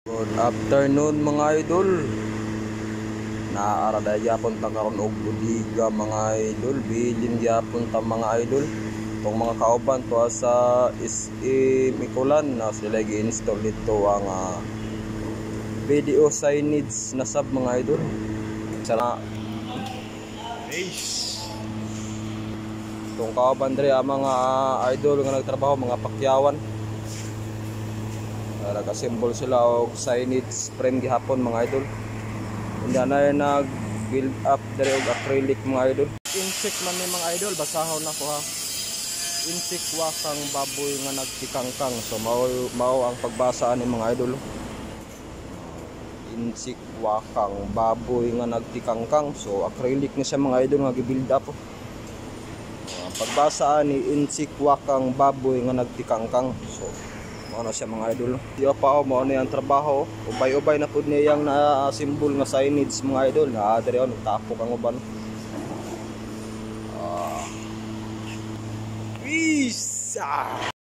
Good afternoon mga idol. Naarada yapon ta karon og budiga mga idol, bilin yapon ta mga idol. Tong mga kauban to sa Mikulan na sila gi-install dito ang video signage na sub mga idol. Sana tong kauban diri ang mga idol nga nagtrabaho, mga pakyawan. Nagasimbol sila og signage frame gihapon mga idol. Hindi na nag build up dere og acrylic mga idol. Insect man ni mga idol, basahon na ko ha. Insect wakang baboy nga nagtikangkang. So mao ang pagbasa ni mga idol. Insect wakang baboy nga nagtikangkang. So acrylic ni siya mga idol nga gi-build up. Ang pagbasa ni insect wakang baboy nga nagtikangkang. So ano siya mga idol. Diya pa mo ano yung trabaho. Ubay-ubay na pud niyang na symbol nga signage mga idol. Na diri on tapok ang uban. Peace.